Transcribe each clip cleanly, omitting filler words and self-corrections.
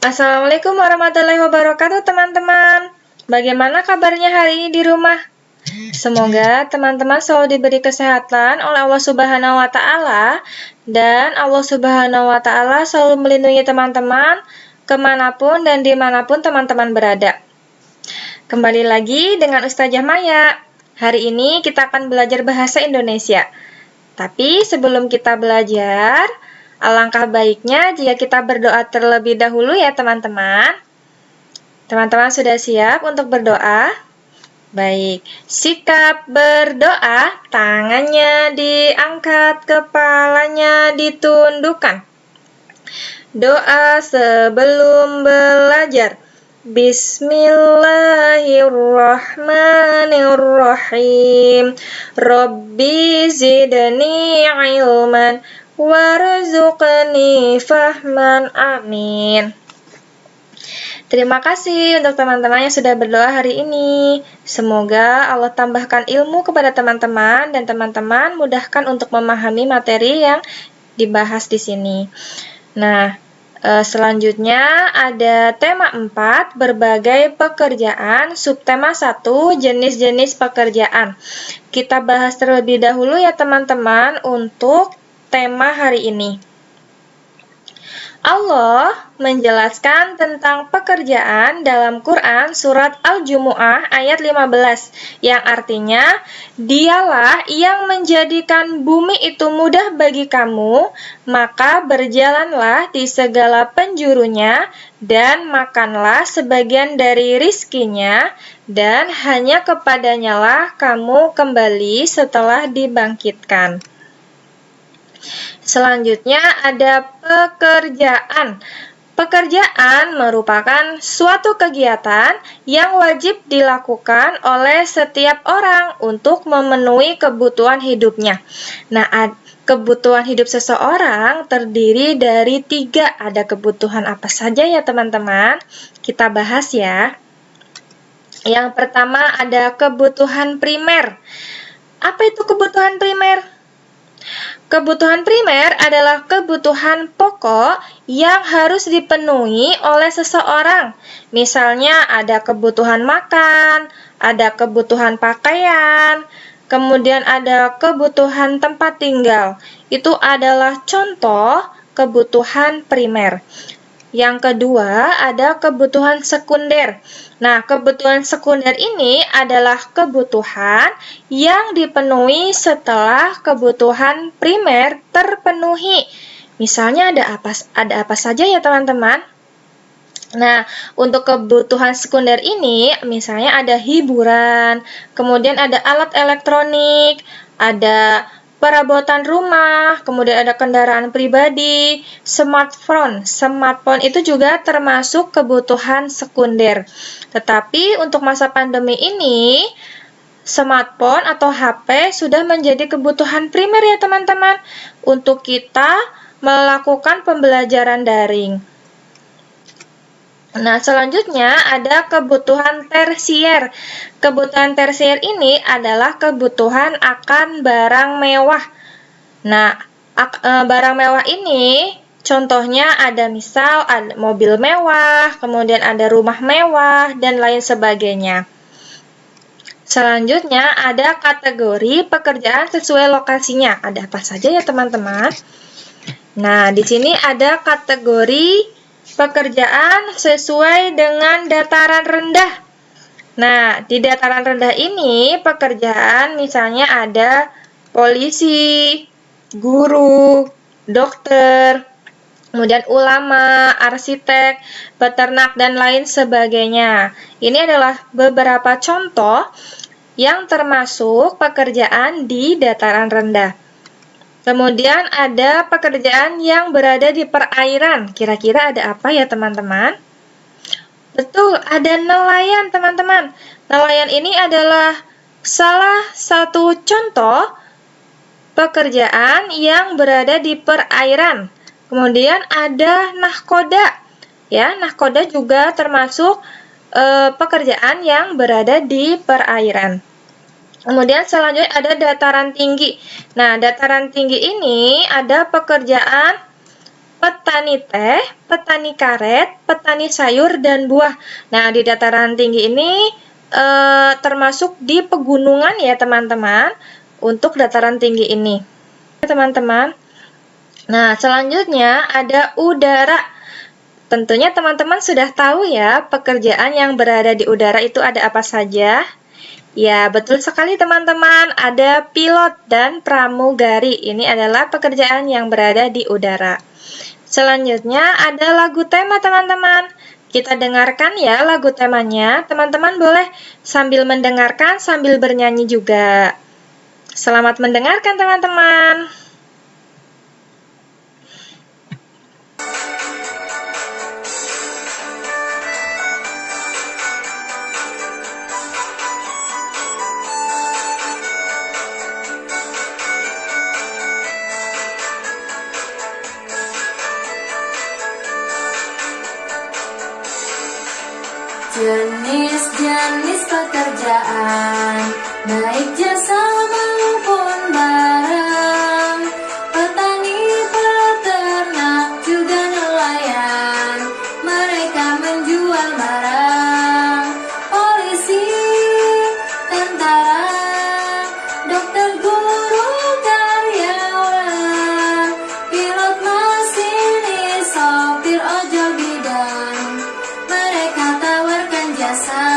Assalamualaikum warahmatullahi wabarakatuh teman-teman. Bagaimana kabarnya hari ini di rumah? Semoga teman-teman selalu diberi kesehatan oleh Allah Subhanahu wa Ta'ala, dan Allah Subhanahu wa Ta'ala selalu melindungi teman-teman kemanapun dan dimanapun teman-teman berada. Kembali lagi dengan Ustazah Maya. Hari ini kita akan belajar bahasa Indonesia. Tapi sebelum kita belajar, alangkah baiknya jika kita berdoa terlebih dahulu ya teman-teman. Teman-teman sudah siap untuk berdoa? Baik, sikap berdoa, tangannya diangkat, kepalanya ditundukkan. Doa sebelum belajar. Bismillahirrahmanirrahim. Rabbi zidni ilman warzuqni fahman. Amin. Terima kasih untuk teman-teman yang sudah berdoa hari ini. Semoga Allah tambahkan ilmu kepada teman-teman dan teman-teman mudahkan untuk memahami materi yang dibahas di sini. Nah, selanjutnya ada tema 4, berbagai pekerjaan, subtema 1, jenis-jenis pekerjaan. Kita bahas terlebih dahulu ya teman-teman untuk tema hari ini. Allah menjelaskan tentang pekerjaan dalam Quran surat Al-Jumu'ah ayat 15, yang artinya, dialah yang menjadikan bumi itu mudah bagi kamu, maka berjalanlah di segala penjurunya, dan makanlah sebagian dari rizkinya, dan hanya kepadanyalah kamu kembali setelah dibangkitkan. Selanjutnya ada pekerjaan. Pekerjaan merupakan suatu kegiatan yang wajib dilakukan oleh setiap orang untuk memenuhi kebutuhan hidupnya. Nah, kebutuhan hidup seseorang terdiri dari 3. Ada kebutuhan apa saja ya teman-teman? Kita bahas ya. Yang pertama ada kebutuhan primer. Apa itu kebutuhan primer? Kebutuhan primer adalah kebutuhan pokok yang harus dipenuhi oleh seseorang. Misalnya ada kebutuhan makan, ada kebutuhan pakaian, kemudian ada kebutuhan tempat tinggal. Itu adalah contoh kebutuhan primer. Yang kedua ada kebutuhan sekunder. Nah, kebutuhan sekunder ini adalah kebutuhan yang dipenuhi setelah kebutuhan primer terpenuhi. Misalnya ada apa saja ya teman-teman? Nah, untuk kebutuhan sekunder ini misalnya ada hiburan, kemudian ada alat elektronik, ada perabotan rumah, kemudian ada kendaraan pribadi, smartphone. Smartphone itu juga termasuk kebutuhan sekunder. Tetapi untuk masa pandemi ini, smartphone atau HP sudah menjadi kebutuhan primer ya teman-teman, untuk kita melakukan pembelajaran daring. Nah, selanjutnya ada kebutuhan tersier. Kebutuhan tersier ini adalah kebutuhan akan barang mewah. Nah, barang mewah ini contohnya ada misal ada mobil mewah, kemudian ada rumah mewah, dan lain sebagainya. Selanjutnya ada kategori pekerjaan sesuai lokasinya. Ada apa saja ya teman-teman? Nah, di sini ada kategori pekerjaan sesuai dengan dataran rendah. Nah, di dataran rendah ini pekerjaan misalnya ada polisi, guru, dokter, kemudian ulama, arsitek, peternak, dan lain sebagainya. Ini adalah beberapa contoh yang termasuk pekerjaan di dataran rendah. Kemudian ada pekerjaan yang berada di perairan. Kira-kira ada apa ya teman-teman? Betul, ada nelayan teman-teman. Nelayan ini adalah salah satu contoh pekerjaan yang berada di perairan. Kemudian ada nahkoda. Ya, nahkoda juga termasuk pekerjaan yang berada di perairan. Kemudian selanjutnya ada dataran tinggi. Nah, dataran tinggi ini ada pekerjaan petani teh, petani karet, petani sayur dan buah. Nah, di dataran tinggi ini termasuk di pegunungan ya teman-teman, untuk dataran tinggi ini. Teman-teman. Nah, selanjutnya ada udara. Tentunya teman-teman sudah tahu ya, pekerjaan yang berada di udara itu ada apa saja? Ya, betul sekali teman-teman, ada pilot dan pramugari. Ini adalah pekerjaan yang berada di udara. Selanjutnya ada lagu tema teman-teman. Kita dengarkan ya lagu temanya. Teman-teman boleh sambil mendengarkan, sambil bernyanyi juga. Selamat mendengarkan teman-teman. Jenis-jenis pekerjaan, baik jasa maupun barang, petani, peternak, juga nelayan, mereka menjual barang, polisi, tentara, dokter, guru, karyawan, pilot, masinis, sopir, ojol, bidan, mereka tawarkan jasa.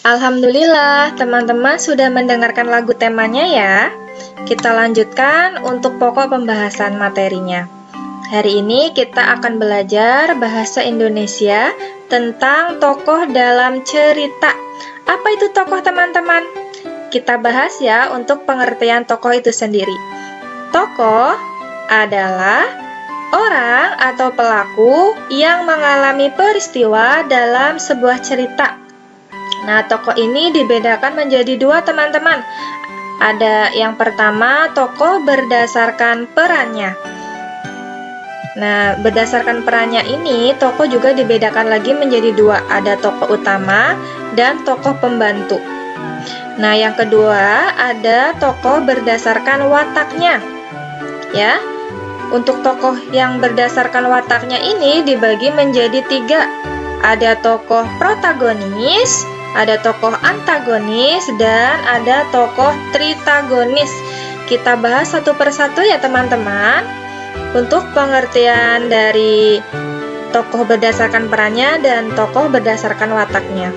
Alhamdulillah, teman-teman sudah mendengarkan lagu temanya ya. Kita lanjutkan untuk pokok pembahasan materinya. Hari ini kita akan belajar bahasa Indonesia tentang tokoh dalam cerita. Apa itu tokoh teman-teman? Kita bahas ya untuk pengertian tokoh itu sendiri. Tokoh adalah orang atau pelaku yang mengalami peristiwa dalam sebuah cerita. Nah, tokoh ini dibedakan menjadi dua teman-teman. Ada yang pertama, tokoh berdasarkan perannya. Nah, berdasarkan perannya ini, tokoh juga dibedakan lagi menjadi dua. Ada tokoh utama dan tokoh pembantu. Nah, yang kedua, ada tokoh berdasarkan wataknya. Ya, untuk tokoh yang berdasarkan wataknya ini dibagi menjadi tiga. Ada tokoh protagonis, ada tokoh antagonis, dan ada tokoh tritagonis. Kita bahas satu persatu ya teman-teman, untuk pengertian dari tokoh berdasarkan perannya dan tokoh berdasarkan wataknya.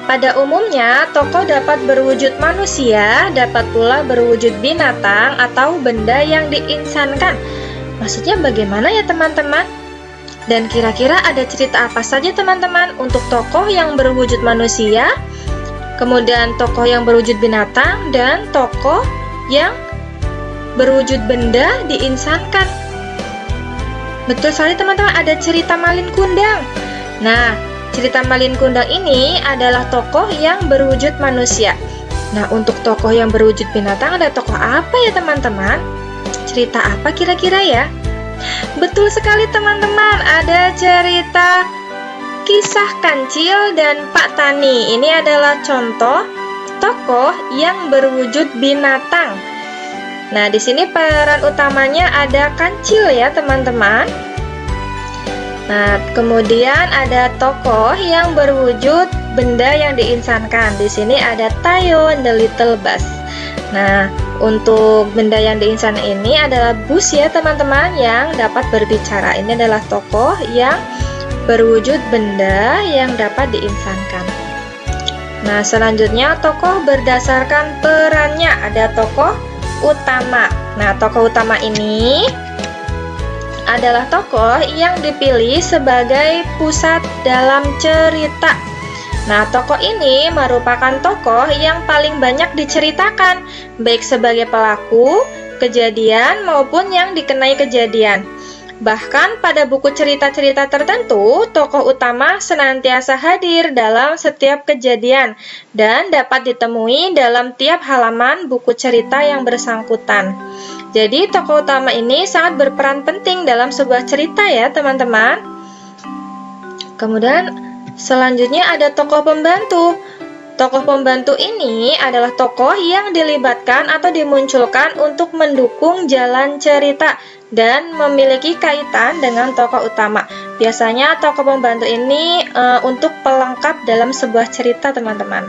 Pada umumnya, tokoh dapat berwujud manusia, dapat pula berwujud binatang atau benda yang diinsankan. Maksudnya bagaimana ya teman-teman? Dan kira-kira ada cerita apa saja teman-teman untuk tokoh yang berwujud manusia, kemudian tokoh yang berwujud binatang, dan tokoh yang berwujud benda diinsankan? Betul sekali teman-teman, ada cerita Malin Kundang. Nah, cerita Malin Kundang ini adalah tokoh yang berwujud manusia. Nah, untuk tokoh yang berwujud binatang ada tokoh apa ya teman-teman? Cerita apa kira-kira ya? Betul sekali teman-teman, ada cerita Kisah Kancil dan Pak Tani. Ini adalah contoh tokoh yang berwujud binatang. Nah, di sini peran utamanya ada Kancil ya teman-teman. Nah, kemudian ada tokoh yang berwujud benda yang diinsankan. Di sini ada Tayo the Little Bus. Nah, untuk benda yang diinsan ini adalah bus ya teman-teman, yang dapat berbicara. Ini adalah tokoh yang berwujud benda yang dapat diinsankan. Nah, selanjutnya tokoh berdasarkan perannya. Ada tokoh utama. Nah, tokoh utama ini adalah tokoh yang dipilih sebagai pusat dalam cerita. Nah, tokoh ini merupakan tokoh yang paling banyak diceritakan, baik sebagai pelaku, kejadian, maupun yang dikenai kejadian. Bahkan pada buku cerita-cerita tertentu, tokoh utama senantiasa hadir dalam setiap kejadian dan dapat ditemui dalam tiap halaman buku cerita yang bersangkutan. Jadi, tokoh utama ini sangat berperan penting dalam sebuah cerita ya, teman-teman. Kemudian, selanjutnya ada tokoh pembantu. Tokoh pembantu ini adalah tokoh yang dilibatkan atau dimunculkan untuk mendukung jalan cerita dan memiliki kaitan dengan tokoh utama. Biasanya tokoh pembantu ini untuk pelengkap dalam sebuah cerita, teman-teman.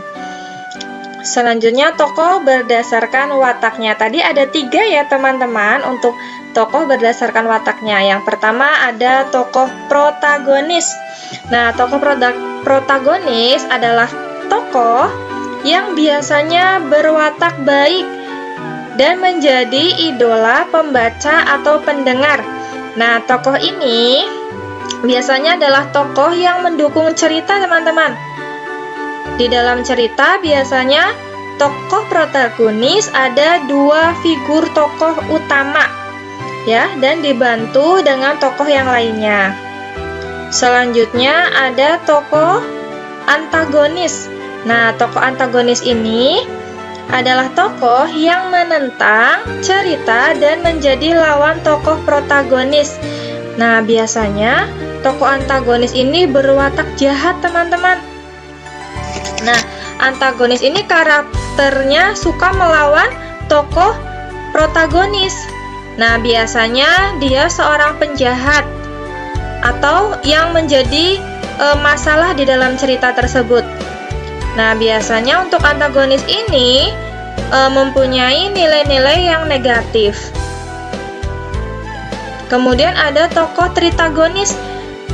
Selanjutnya, tokoh berdasarkan wataknya. Tadi ada 3 ya, teman-teman, untuk tokoh berdasarkan wataknya. Yang pertama ada tokoh protagonis. Nah, tokoh protagonis adalah tokoh yang biasanya berwatak baik dan menjadi idola pembaca atau pendengar. Nah, tokoh ini biasanya adalah tokoh yang mendukung cerita, teman-teman. Di dalam cerita biasanya tokoh protagonis ada 2 figur tokoh utama, ya, dan dibantu dengan tokoh yang lainnya. Selanjutnya ada tokoh antagonis. Nah, tokoh antagonis ini adalah tokoh yang menentang cerita dan menjadi lawan tokoh protagonis. Nah, biasanya tokoh antagonis ini berwatak jahat, teman-teman. Nah, antagonis ini karakternya suka melawan tokoh protagonis. Nah, biasanya dia seorang penjahat atau yang menjadi masalah di dalam cerita tersebut. Nah, biasanya untuk antagonis ini mempunyai nilai-nilai yang negatif. Kemudian ada tokoh tritagonis.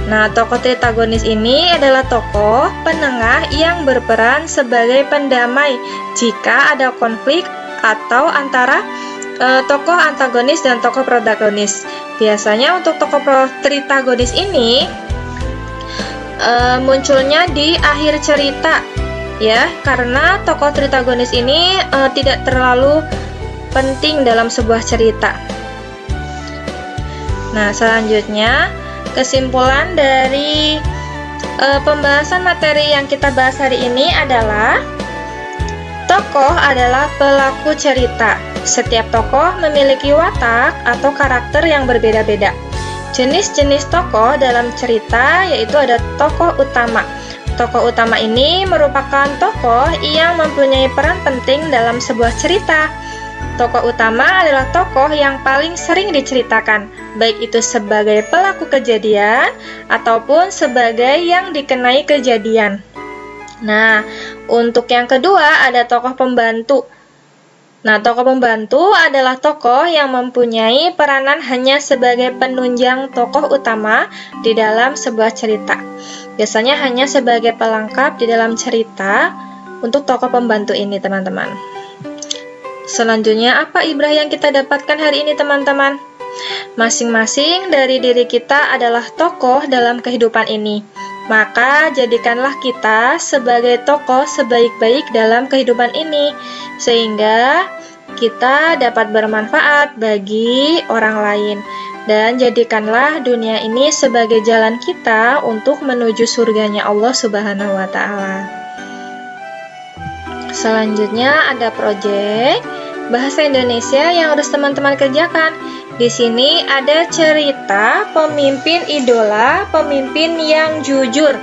Nah, tokoh tritagonis ini adalah tokoh penengah yang berperan sebagai pendamai jika ada konflik atau antara tokoh antagonis dan tokoh protagonis. Biasanya untuk tokoh tritagonis ini munculnya di akhir cerita, ya, karena tokoh tritagonis ini tidak terlalu penting dalam sebuah cerita. Nah, selanjutnya kesimpulan dari pembahasan materi yang kita bahas hari ini adalah tokoh adalah pelaku cerita. Setiap tokoh memiliki watak atau karakter yang berbeda-beda. Jenis-jenis tokoh dalam cerita yaitu ada tokoh utama. Tokoh utama ini merupakan tokoh yang mempunyai peran penting dalam sebuah cerita. Tokoh utama adalah tokoh yang paling sering diceritakan, baik itu sebagai pelaku kejadian ataupun sebagai yang dikenai kejadian. Nah, untuk yang kedua ada tokoh pembantu. Nah, tokoh pembantu adalah tokoh yang mempunyai peranan hanya sebagai penunjang tokoh utama di dalam sebuah cerita. Biasanya hanya sebagai pelengkap di dalam cerita untuk tokoh pembantu ini, teman-teman. Selanjutnya, apa ibrah yang kita dapatkan hari ini, teman-teman? Masing-masing dari diri kita adalah tokoh dalam kehidupan ini. Maka jadikanlah kita sebagai tokoh sebaik-baik dalam kehidupan ini, sehingga kita dapat bermanfaat bagi orang lain. Dan jadikanlah dunia ini sebagai jalan kita untuk menuju surganya Allah Subhanahu wa Ta'ala. Selanjutnya ada proyek bahasa Indonesia yang harus teman-teman kerjakan. Di sini ada cerita pemimpin idola, pemimpin yang jujur.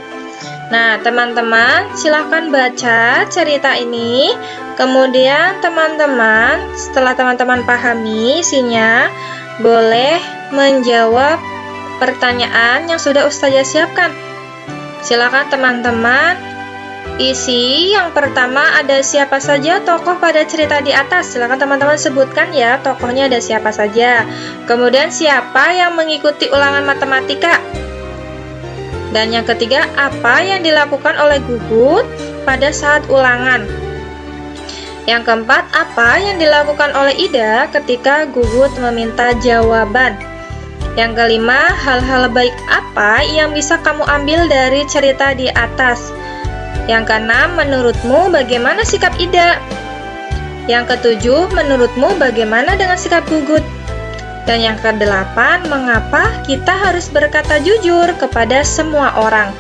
Nah, teman-teman silahkan baca cerita ini. Kemudian teman-teman, setelah teman-teman pahami isinya, boleh menjawab pertanyaan yang sudah Ustazah siapkan. Silakan teman-teman isi. Yang pertama ada siapa saja tokoh pada cerita di atas. Silakan teman-teman sebutkan ya tokohnya ada siapa saja. Kemudian siapa yang mengikuti ulangan matematika. Dan yang ketiga, apa yang dilakukan oleh Gugut pada saat ulangan. Yang keempat, apa yang dilakukan oleh Ida ketika Gugut meminta jawaban. Yang kelima, hal-hal baik apa yang bisa kamu ambil dari cerita di atas. Yang keenam, menurutmu bagaimana sikap Ida? Yang ketujuh, menurutmu bagaimana dengan sikap Gugut? Dan yang kedelapan, mengapa kita harus berkata jujur kepada semua orang?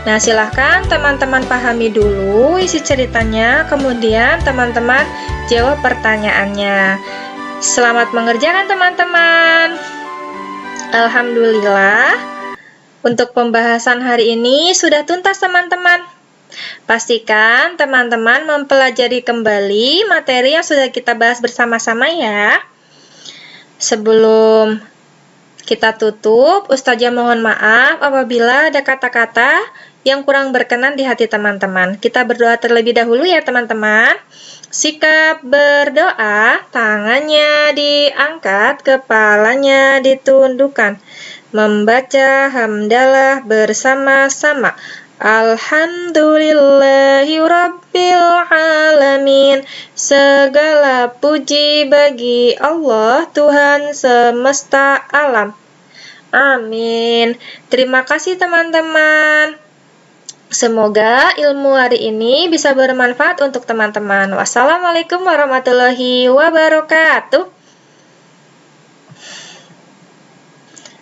Nah, silahkan teman-teman pahami dulu isi ceritanya, kemudian teman-teman jawab pertanyaannya. Selamat mengerjakan teman-teman. Alhamdulillah, untuk pembahasan hari ini sudah tuntas teman-teman. Pastikan teman-teman mempelajari kembali materi yang sudah kita bahas bersama-sama ya. Sebelum kita tutup, Ustazah mohon maaf apabila ada kata-kata yang kurang berkenan di hati teman-teman. Kita berdoa terlebih dahulu ya teman-teman. Sikap berdoa, tangannya diangkat, kepalanya ditundukkan. Membaca hamdalah bersama-sama. Alhamdulillahi Rabbil Alamin. Segala puji bagi Allah, Tuhan semesta alam. Amin. Terima kasih teman-teman. Semoga ilmu hari ini bisa bermanfaat untuk teman-teman. Wassalamualaikum warahmatullahi wabarakatuh.